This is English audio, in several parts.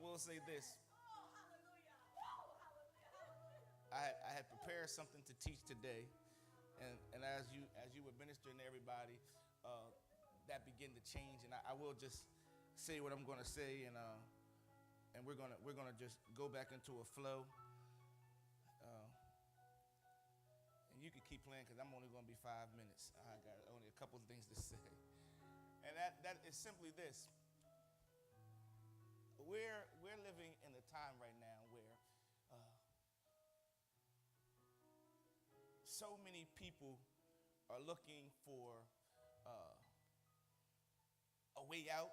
will say this. I had prepared something to teach today, and as you were ministering to everybody, that began to change. And I will just say what I'm going to say, and we're gonna just go back into a flow. And you can keep playing because I'm only going to be 5 minutes. I got only a couple of things to say, and that is simply this. We're living in a time right now where so many people are looking for a way out.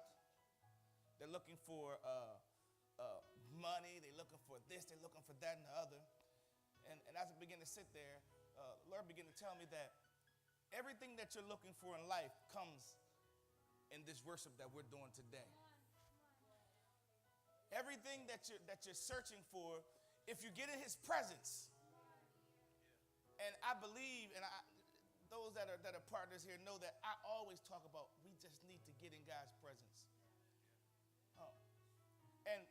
They're looking for money. They're looking for this. They're looking for that and the other. And as I begin to sit there, the Lord began to tell me that everything that you're looking for in life comes in this worship that we're doing today. Everything that you're searching for, if you get in His presence, and I believe, and those that are partners here know that I always talk about we just need to get in God's presence. And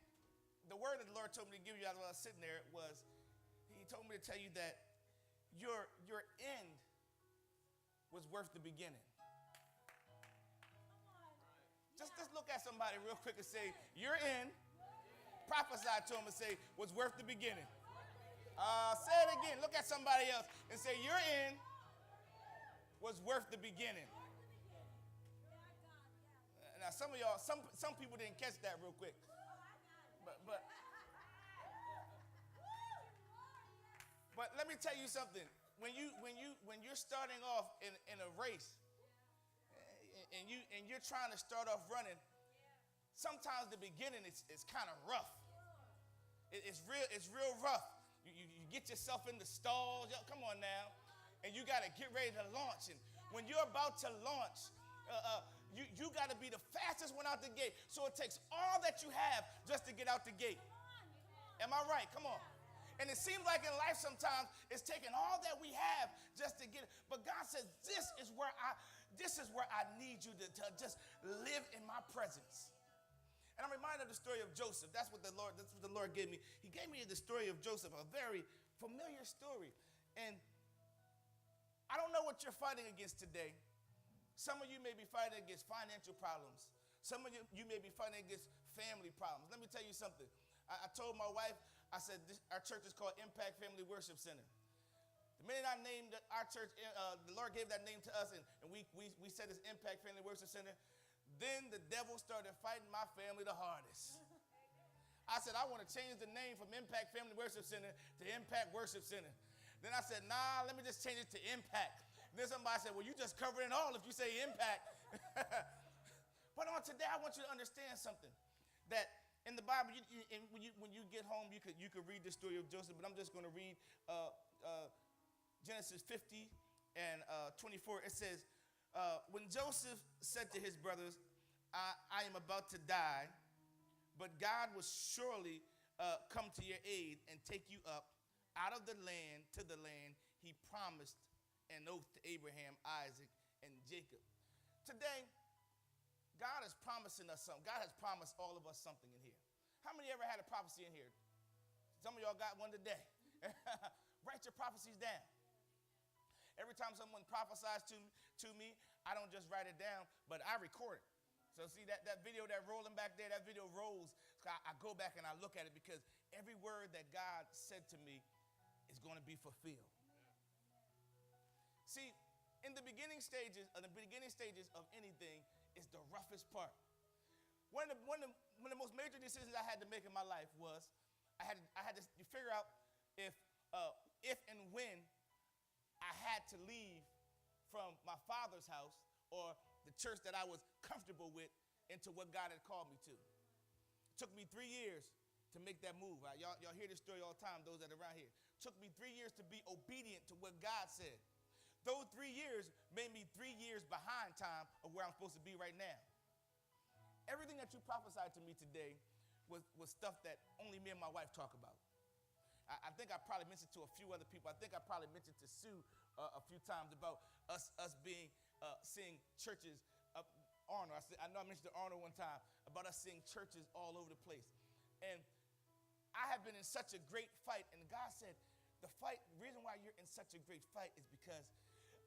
the word that the Lord told me to give you while I was sitting there was, He told me to tell you that your end was worth the beginning. Just look at somebody real quick and say, your end, prophesy to them and say, was worth the beginning. Say it again. Look at somebody else and say, your end was worth the beginning. Now, some of y'all, some people didn't catch that real quick. But let me tell you something. When you're starting off in a race, and you're trying to start off running, sometimes the beginning is kind of rough. It's real rough. You get yourself in the stalls. Come on now, and you got to get ready to launch. And when you're about to launch, you got to be the fastest one out the gate. So it takes all that you have just to get out the gate. Am I right? Come on. And it seems like in life sometimes it's taking all that we have just to get it. But God says, this is where I need you to just live in my presence. And I'm reminded of the story of Joseph. That's what the Lord gave me. He gave me the story of Joseph, a very familiar story. And I don't know what you're fighting against today. Some of you may be fighting against financial problems. Some of you may be fighting against family problems. Let me tell you something. I told my wife, I said, our church is called Impact Family Worship Center. The minute I named our church, the Lord gave that name to us, and we said it's Impact Family Worship Center, then the devil started fighting my family the hardest. I said, I want to change the name from Impact Family Worship Center to Impact Worship Center. Then I said, nah, let me just change it to Impact. Then somebody said, well, you just cover it all if you say Impact. But on today, I want you to understand something, that in the Bible, when you get home, you could read the story of Joseph, but I'm just going to read Genesis 50 and 24. It says, when Joseph said to his brothers, I am about to die, but God will surely come to your aid and take you up out of the land to the land He promised an oath to Abraham, Isaac, and Jacob. Today, God is promising us something. God has promised all of us something in here. How many ever had a prophecy in here? Some of y'all got one today. Write your prophecies down. Every time someone prophesies to me, I don't just write it down, but I record it. So see that video that rolling back there, that video rolls. So I go back and I look at it because every word that God said to me is going to be fulfilled. See, in the beginning stages of anything is the roughest part. One of the most major decisions I had to make in my life was I had to figure out if and when I had to leave from my father's house or the church that I was comfortable with into what God had called me to. It took me 3 years to make that move. Y'all hear this story all the time, those that are around here. It took me 3 years to be obedient to what God said. Those 3 years made me 3 years behind time of where I'm supposed to be right now. Everything that you prophesied to me today was stuff that only me and my wife talk about. I think I probably mentioned to a few other people. I think I probably mentioned to Sue a few times about us seeing churches. Arnold, I know I mentioned to Arnold one time about us seeing churches all over the place. And I have been in such a great fight. And God said, the reason why you're in such a great fight is because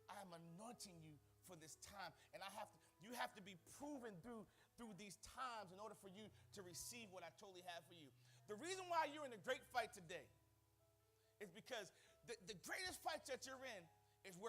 I'm anointing you for this time. And you have to be proven through these times in order for you to receive what I totally have for you. The reason why you're in a great fight today is because the greatest fight that you're in is where